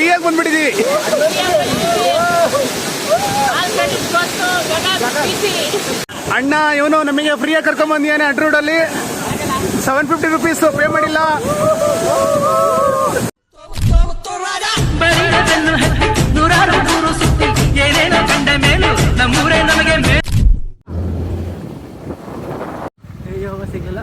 ಫ್ರೀಯಾಗಿ ಬಂದ್ಬಿಟ್ಟಿದೀವಿ. ಅಣ್ಣ ಇವನು ನಮಗೆ ಫ್ರೀಯಾಗಿ ಕರ್ಕೊಂಡ್ ಬಂದಿದ್ದಾನೆ. ಅಡ್ರೋಡಲ್ಲಿ 750 ರೂಪೀಸ್ ಪೇ ಮಾಡಿಲ್ಲ. ಸಿಗಲ್ಲ.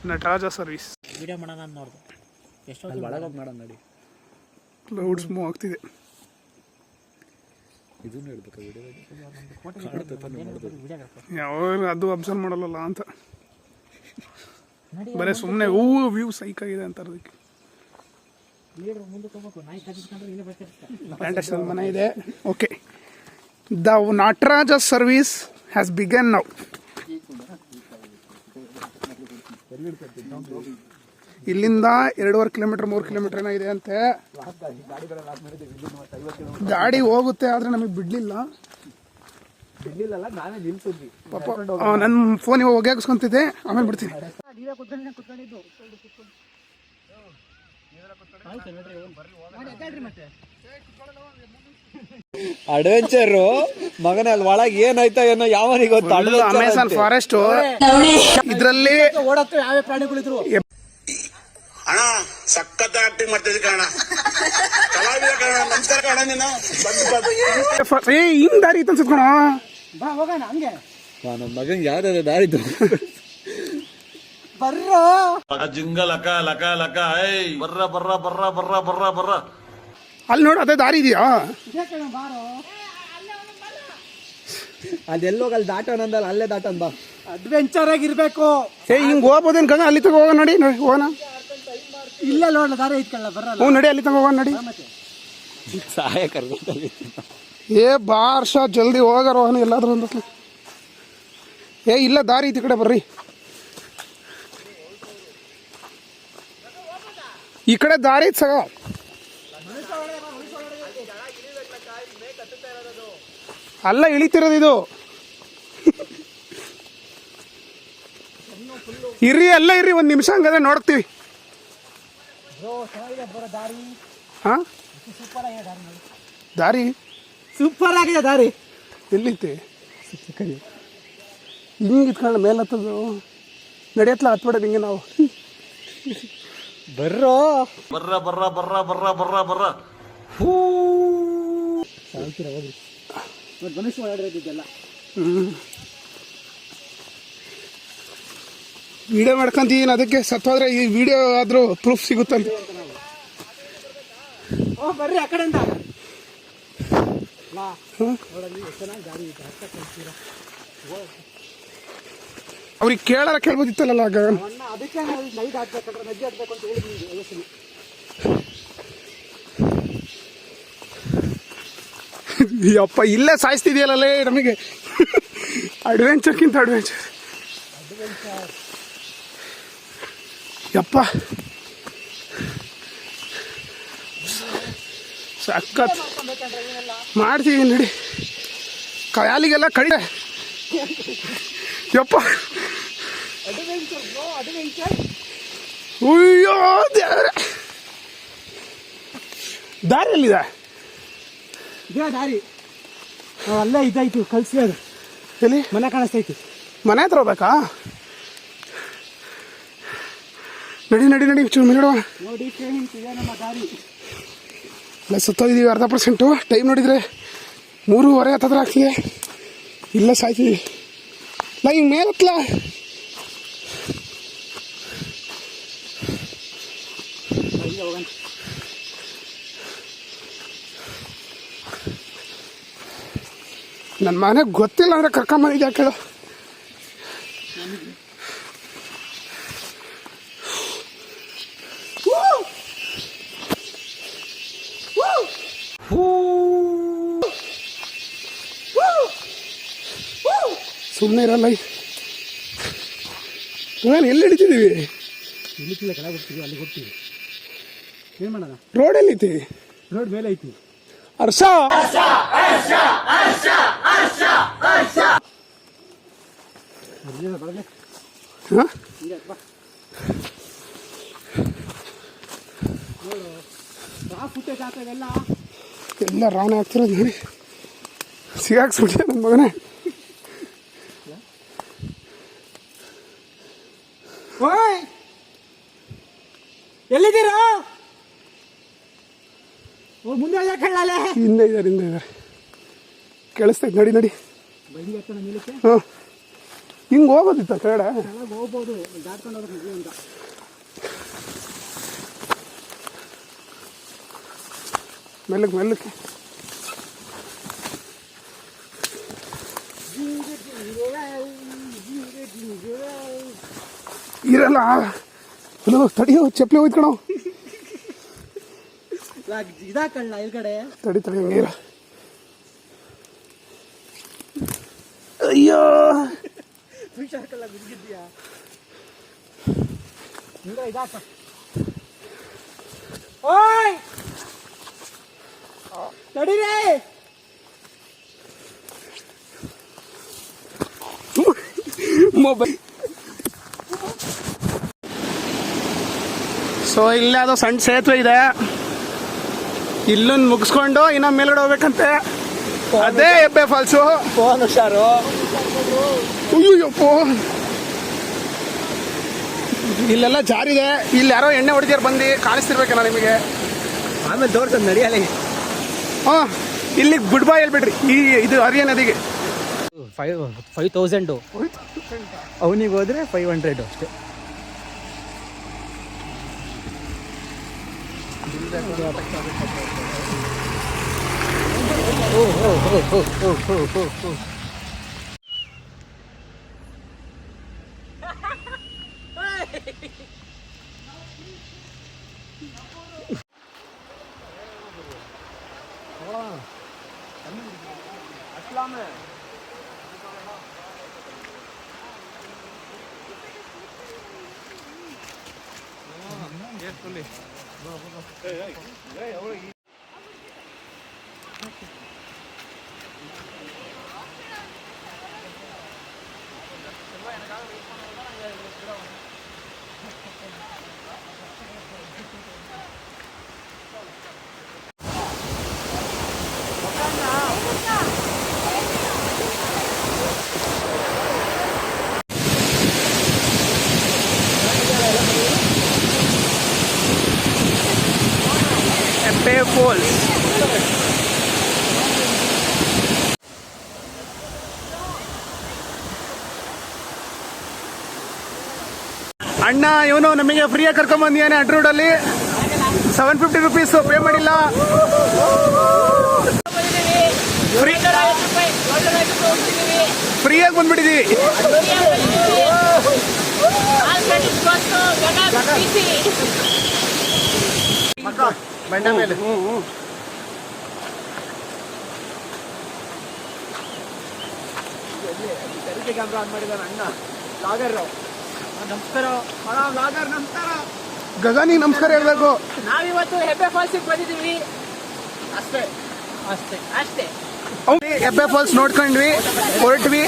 ನಟರಾಜ ಸರ್ವಿಸ್ ವಿಡಿಯೋ ಮಾಡೋಣ ಅಂತ ನೋಡಿದೆ. ಎಷ್ಟೋ ಒಳಗೋಗಿ ಮಾಡೋಣ ನೋಡಿ. ಕ್ಲೌಡ್ಸ್ ಮೂವ್ ಆಗ್ತಿದೆ. ಯಾವಾಗ ಅದು ಅಬ್ಸರ್ವ್ ಮಾಡಲ್ಲ ಅಂತ ಬರೀ ಸುಮ್ಮನೆ ಹೂವು ವ್ಯೂ ಸೈಕ್ ಆಗಿದೆ ಅಂತ ಅದಕ್ಕೆ. ಪ್ಲಾಂಟೇಶನ್ ಮನೆ ಇದೆ. Okay, the Nataraja service has begun now. ಇಲ್ಲಿಂದ 2.5 ಕಿಲೋಮೀಟರ್ 3 ಕಿಲೋಮೀಟರ್ ಏನೋ ಇದೆ ಅಂತೆ. ಗಾಡಿ ಹೋಗುತ್ತೆ ಆದ್ರೆ ನಮಗೆ ಬಿಡ್ಲಿಲ್ಲ. ಪಾಪ ನನ್ನ ಫೋನ್ ಇವಾಗ ಹೊಗೆ ಹಾಕಿಸ್ಕೊಂತಿದ್ದೆ, ಆಮೇಲೆ ಬಿಡ್ತೀನಿ. ಅಡ್ವೆಂಚರ್ ಮಗನ ಅಲ್ಲಿ ಒಳಗೆ ಏನಾಯ್ತಾ ಏನೋ ಯಾವನಿಗೆ ಗೊತ್ತು. ಅಮೆಜಾನ್ ಫಾರೆಸ್ಟ್ ಇದ್ರಲ್ಲಿ ಯಾವ ಪ್ರಾಣಿಗಳಿದ್ರು. ಅಣ್ಣ ಸಖತ್ ಆಕ್ಟಿಂಗ್ ಮಾಡ್ತಿದ್ದೆ ಕಣ, ಕಲಾವಿದ ಕಣ. ನಮಸ್ಕಾರ ಕಣ. ನೀನು ಹಿಂಗ್ ದಾರಿ ಇತ್ತು ಅನ್ಸುತ್ತ ಕಣ. ಬಾ ಹೋಗೋಣ ಹಂಗೆ. ನಮ್ಮ ಮಗನ್ ಯಾವ್ದಾದ್ರು ದಾರಿ ಬರ್ರೋ ಜಿಂಗ ಲಕ ಲಕ ಲಕ ಬರ್ರ ಬರ್ರ ಬರ್ರ ಬರ್ರ ಬರ್ರ ಬರ್ರ. ಅಲ್ಲಿ ನೋಡು, ಅದೇ ದಾರಿ ಇದೆಯಾ? ಬಾರೋ ಅದೆಲ್ಲೋಗ ಅಲ್ಲಿ ದಾಟೋಣ ಅಂದಲ್ಲ, ಅಲ್ಲೇ ದಾಟನ್ ಬಾ. ಅಡ್ವೆಂಚರ್ ಆಗಿರ್ಬೇಕು. ಹಿಂಗ್ ಹೋಗ್ಬೋದೇನ್ ಕಣ? ಅಲ್ಲಿ ತಗ ಹೋಗೋಣ ನಡಿ. ಹೋಗೋಣ. ಇಲ್ಲ ನೋಡ ದಾರಿ ಐತ್ಕಲ್ಲ ಬರಲ್ಲ. ಹ್ಞೂ ನಡಿ, ಅಲ್ಲಿ ತಗ ಹೋಗೋಣ ನಡಿ. ಸಹಾಯ ಕರ್ಗ ಬಾರ್ಷ ಜಲ್ದಿ ಹೋಗಾರ ಹೋಗೋಣ ಎಲ್ಲಾದ್ರೂ ಒಂದು. ಇಲ್ಲ ದಾರಿ ಐತಿ, ಈ ಕಡೆ ಬರ್ರಿ. ಈ ಕಡೆ ದಾರಿ ಐತಿ ಸಗ. ಅಲ್ಲ ಇಳಿತಿರೋದು ಇದು. ಇರ್ರಿ, ಎಲ್ಲ ಇರ್ರಿ, ಒಂದು ನಿಮಿಷ ಹಂಗಾದ್ರೆ ನೋಡ್ತೀವಿ. ಹಾ, ದಾರಿ ಸೂಪರ್ ಆಗಿದೆ. ದಾರಿ ಎಲ್ಲಿೈತಿ? ಹಿಂಗೆ ಇತ್ಕೊಂಡು ಮೇಲೆ ಹತ್ತದು ನಡೆಯತ್ಲ ಹತ್ಬೇಡ ಹಿಂಗೆ ನಾವು. ಬರ್ರೋ ಬರ್ರ ಬರ್ರ ಬರ್ರ ಬರ್ರ ಬರ್ರ ಬರ್ರ. ಗಣೇಶ ಮಾಡಿರೋದಿದ್ದೆಲ್ಲ ವಿಡಿಯೋ ಮಾಡ್ಕೊಂತೀನಿ. ಅದಕ್ಕೆ ಸತ್ತೋದ್ರೆ ಈ ವಿಡಿಯೋ ಆದ್ರೂ ಪ್ರೂಫ್ ಸಿಗುತ್ತಂತೆ. ಬರ್ರಿ ಆ ಕಡೆಯಿಂದ. ಅವ್ರಿಗೆ ಕೇಳಾರ ಕೇಳ್ಬೋದಿತ್ತಲ್ಲ. ಅದಕ್ಕೆ ನೈಟ್ ಹಾಕ್ಬೇಕಂದ್ರೆ ನಜ್ಜೆ ಹಾಕ್ಬೇಕು ಅಂತ ಹೇಳಿದ್ವಿ. ಯಪ್ಪ, ಇಲ್ಲೇ ಸಾಯಿಸ್ತಿದೆಯಲ್ಲೇ ನಮಗೆ. ಅಡ್ವೆಂಚರ್ಕ್ಕಿಂತ ಅಡ್ವೆಂಚರ್. ಯಪ್ಪ ಸಖತ್ ಮಾಡ್ತೀವಿ ನಡಿ. ಕಾಲಿಗೆಲ್ಲ ಕಡಿಮೆ. ಯಪ್ಪ ಅಯ್ಯೋ ದೇವ್ರೆ. ದಾರಿ ಎಲ್ಲಿದೆ? ದಾರಿ ಅಲ್ಲೇ ಇದಾಯ್ತು, ಕಳ್ಸಿ ಅದು ಎಲ್ಲಿ ಮನೆ ಕಾಣಿಸ್ತೈತಿ. ಮನೆ ಹತ್ರ ಹೋಗ್ಬೇಕಾ? ನಡಿ ನಡಿ ನಡಿ ಚೂರು ಮೇಲೆ ನೋಡುವ. ನೋಡಿ ಫ್ರೆಂಡ್ಸ್, ಇದೆ ನಮ್ಮ ದಾರಿ. ಇಲ್ಲ ಸುತ್ತೋಗಿದ್ದೀವಿ 40%. ಟೈಮ್ ನೋಡಿದರೆ 3:30 ಹತ್ತಿರ ಆಗ್ತಿದೆ. ಇಲ್ಲ ಸಾಯ್ತಿದ್ದೀವಿ. ಇಲ್ಲ ಹಿಂಗೆ ಮೇಲೆ ಹತ್ತಲ. ನನ್ನ ಮನೆ ಗೊತ್ತಿಲ್ಲ ಅಂದರೆ ಕರ್ಕೊಂಬಂದಿದ್ದೆ ಕೇಳು. ಸುಮ್ಮನೆ ಇರಲ್ಲ. ಎಲ್ಲಿ ಹಿಡಿತಿದ್ದೀವಿ? ಇಲ್ಲಿಕ್ಕಿಲ್ಲ, ಕೆಳಗೆ ಹೋಗ್ತೀವಿ, ಅಲ್ಲಿ ಹೋಗ್ತೀವಿ. ಏನು ಮಾಡೋಣ? ರೋಡ್ ಎಲ್ಲೈತಿ? ರೋಡ್ ಮೇಲೆ ಐತಿ. ಹರ್ಷ ಹಾಂ ಎಲ್ಲ ರಾವಣೆ ಆಗ್ತಿರೋದು ನೋಡಿ. ಸಿಗಾಕ್ಸ್ಬಿಟ್ಟೆ ನನ್ನ ಮಗನೇ. ಓಯ್, ಎಲ್ಲಿದ್ದೀರಾ? ಮುಂದೆ ಯಾಕಳ್ಳಲೆ? ಹಿಂದೆ ಇದ್ದಾರೆ ಕೇಳಿಸ್ತೈತೆ. ನಡಿ ನಡಿ. ಹಾಂ, ಹಿಂಗೆ ಹೋಗೋದಿತ್ತ ಕೆಳಗಡೆ? ಹೋಗ್ಬೋದು, ದಾಟ್ಕೊಂಡು ಹೋಗ್ಬೇಕು ಅಂತ. ಮೆಲ್ಲಕ್ಕೆ ಮೆಲ್ಲಕ್ಕೆ ಇರಲ್ಲ. ಹಲೋ ತಡಿಯೋ, ಚಪ್ಪಲಿ ಹೋಯ್ತ್ಕಣೋ. ಇದಾಕಲ್ಲ ಈ ಕಡೆ. ತಡಿ ತಡಿ ಹಂಗೆ ಇರ. ಅಯ್ಯೋ ಹುಷಾರ್ಕಲ್ಲ, ಬಿದ್ದಿದ್ಯಾ? ಇದಾಕ. ಓಯ್ ತಡೀರಿ. ಮೊಬೈಲ್. ಸೊ ಇಲ್ಲೇ ಅದು ಸಣ್ಣ ಸೇತುವೆ ಇದೆ. ಇಲ್ಲೊಂದು ಮುಗಿಸ್ಕೊಂಡು ಇನ್ನೊಂದು ಮೇಲ್ಗಡೆ ಹೋಗ್ಬೇಕಂತೆ. ಅದೇ ಹೆಬ್ಬೆ ಫಾಲ್ಸು. ಫೋನ್ ಹುಷಾರು. ಅಯ್ಯಪ್ಪ, ಇಲ್ಲೆಲ್ಲ ಜಾರಿದೆ. ಇಲ್ಲಿ ಯಾರೋ ಎಣ್ಣೆ ಹೊಡಿದ್ಯಾರು ಬಂದು ಕಾಣಿಸ್ತಿರ್ಬೇಕಲ್ಲ ನಿಮಗೆ. ಆಮೇಲೆ ತೋರ್ಸದ್ ನಡಿಯಲ್ಲ. ಹಾಂ, ಇಲ್ಲಿಗೆ ಗುಡ್ ಬೈ ಹೇಳ್ಬಿಡ್ರಿ ಇದು ಹರಿಯ ನದಿಗೆ. 5,000 ಅವನಿಗೆ ಹೋದ್ರೆ 500 ಅಷ್ಟೇ. ಹೆಬ್ಬೆ ಫಾಲ್ಸ್. ಅಣ್ಣ ಇವನು ನಮಗೆ ಫ್ರೀಯಾಗಿ ಕರ್ಕೊಂಬಂದಿದ್ದಾನೆ. ಅಡ್ರೂಡಲ್ಲಿ 750 rupees ಪೇ ಮಾಡಿಲ್ಲ. ಫ್ರೀಯಾಗಿ ಬಂದ್ಬಿಟ್ಟಿದ್ದೀವಿ. ಬಂಡ ಮೇಲೆ ಕ್ಯಾಮ್ರಾ ಆನ್ ಮಾಡಿದಾರೆ ಅಣ್ಣ. ಲಾಗರ್ ನಮಸ್ಕಾರ ಅಣ್ಣ. ಲಾಗರ್ ನಮಸ್ಕಾರ. ಗಗನಿಗೆ ನಮಸ್ಕಾರ ಹೇಳ್ಬೇಕು. ನಾವಿವತ್ತು ಹೆಬ್ಬೆ ಫಾಲ್ಸಿಗೆ ಬಂದಿದ್ದೀವಿ ಅಷ್ಟೇ ಅಷ್ಟೇ ಅಷ್ಟೇ. ಹೆಬ್ಬೆ ಫಾಲ್ಸ್ ನೋಡ್ಕೊಂಡ್ವಿ, ಹೊರಟ್ವಿ.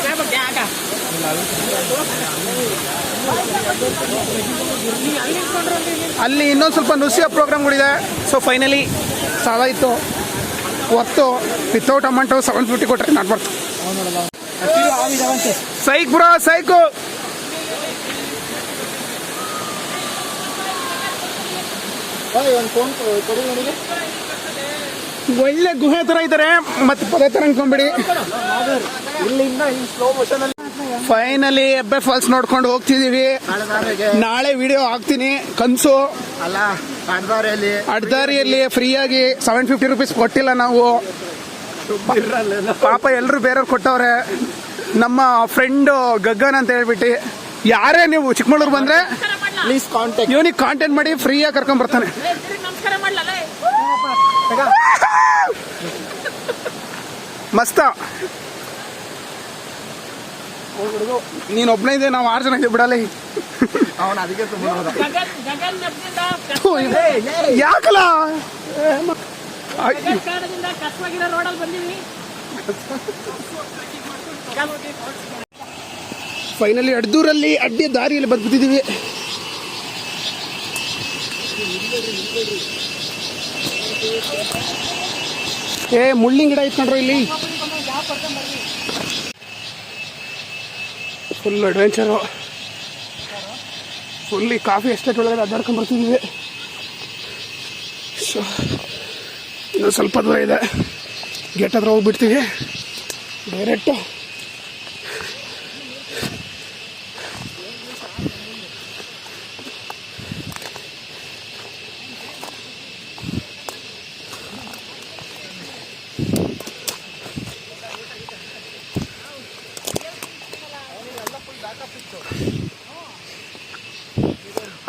ಅಲ್ಲಿ ಇನ್ನೊಂದು ಸ್ವಲ್ಪ ನುಸಿಯ ಪ್ರೋಗ್ರಾಮ್ಗಳಿದೆ. So finally ಸಾಲಾಯಿತು. ಹೊತ್ತು ವಿತೌಟ್ ಅಮೌಂಟು 750 ಕೊಟ್ಟರೆ ನಾಟ್ ಬರ್ತು. ಆವಿದಾವಂತೆ. Psych bro psych. ಒಂದು ಫೋನ್ ಕೊಡಿ ನನಗೆ. ಒಳ್ಳೆ ಗುಹೆ ತರ ಇದ್ದಾರೆ, ಮತ್ತೆ ಪದೇ ತರ ಅನ್ಕೊಂಬಿಡಿ. ಇಲ್ಲಿಂದ ಈ ಸ್ಲೋ ಮೋಷನ್ ಅಲ್ಲಿ ಫೈನಲಿ ಹೆಬ್ಬೆ ಫಾಲ್ಸ್ ನೋಡ್ಕೊಂಡು ಹೋಗ್ತಿದೀವಿ. ನಾಳೆ ವಿಡಿಯೋ ಹಾಕ್ತೀನಿ. ಕನ್ಸು ಅಲ್ಲ ಅಡ್ದಾರಿಯಲ್ಲಿ ಅಡ್ದಾರಿಯಲ್ಲಿ ಫ್ರೀಯಾಗಿ 750 ರೂಪೀಸ್ ಕೊಟ್ಟಿಲ್ಲ ನಾವು. ಪಾಪ ಎಲ್ಲರೂ ಬೇರೆಯವ್ರು ಕೊಟ್ಟವ್ರೆ. ನಮ್ಮ ಫ್ರೆಂಡು ಗಗನ್ ಅಂತ ಹೇಳ್ಬಿಟ್ಟು, ಯಾರೇ ನೀವು ಚಿಕ್ಕಮಗಳೂರು ಬಂದ್ರೆ ಪ್ಲೀಸ್ ಕಾಂಟ್ಯಾಕ್ಟ್. ಇವನಿಗೆ ಕಾಂಟ್ಯಾಕ್ಟ್ ಮಾಡಿ ಫ್ರೀಯಾಗಿ ಕರ್ಕೊಂಡ್ ಬರ್ತಾನೆ. ಮಸ್ತ. ನೀನ್ ಒಬ್ನೇ ಇದೆ, ನಾವು 6 ಜನ ಇದ್ದೀವಿ ಬಿಡಲ್ಲ. ಅವನು ಅದಕ್ಕೆ ತುಂಬ ಯಾಕಲ್ಲ ಫೈನಲಿ ಅಡ್ದೂರಲ್ಲಿ ಅಡ್ಡಿ ದಾರಿಯಲ್ಲಿ ಬಂದ್ಬಿಟ್ಟಿದೀವಿ. ಮುಳ್ಳಿನ ಗಿಡ ಇಟ್ಕೊಂಡ್ರು ಇಲ್ಲಿ. Full adventure. ಫುಲ್ ಈ ಕಾಫಿ ಎಸ್ಟೇಟ್ ಒಳಗಡೆ ಅಡ್ಡಾಡ್ಕೊಂಡು ಬರ್ತಿದ್ದೀವಿ. ಸೊ ಇನ್ನೊಂದು ಸ್ವಲ್ಪ ದೂರ ಇದೆ, ಗೇಟ್ ಹತ್ರ ಹೋಗ್ಬಿಡ್ತೀವಿ ಡೈರೆಕ್ಟು.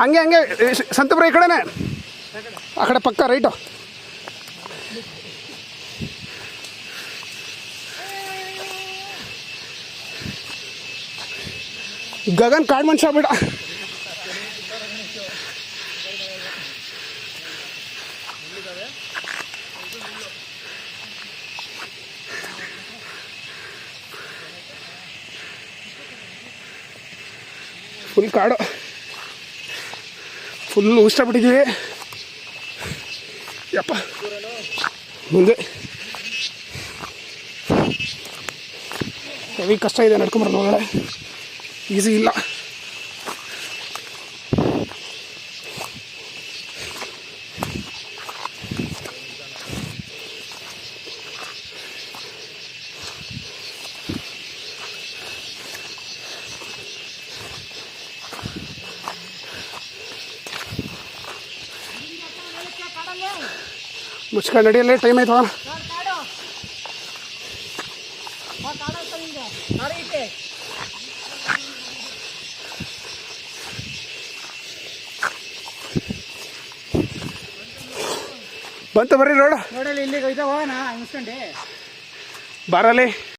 ಹಂಗೆ ಹಂಗೆ ಸಂತಪುರ ಈ ಕಡೆನೆ, ಆ ಕಡೆ ಪಕ್ಕ ರೈಟು. ಗಗನ್ ಕಾಡ್ ಮನುಷ್ಯ ಬಿಡ. ಫುಲ್ ಕಾಡು, ಫುಲ್ ಇಷ್ಟಪಟ್ಟಿದ್ದೀವಿ. ಯಪ್ಪ ಮುಂದೆ ಹೆವಿ ಕಷ್ಟ ಇದೆ ನಡ್ಕೊಂಬರೋದು. ಒಳಗಡೆ ಈಸಿ ಇಲ್ಲ. ಮುಚ್ಕೊಂಡು ನಡಿಯಲ್ಲೇ ಟೈಮ್ ಆಯ್ತು. ಬಂತು ಬರ್ರಿ ರೋಡ್ ನೋಡಲಿ ಇಲ್ಲಿಗೆ ಹೋಯ್ತಾ ಹೋಗೋಣ ಅನ್ಸ್ಕೊಂಡೆ ಬರಲಿ.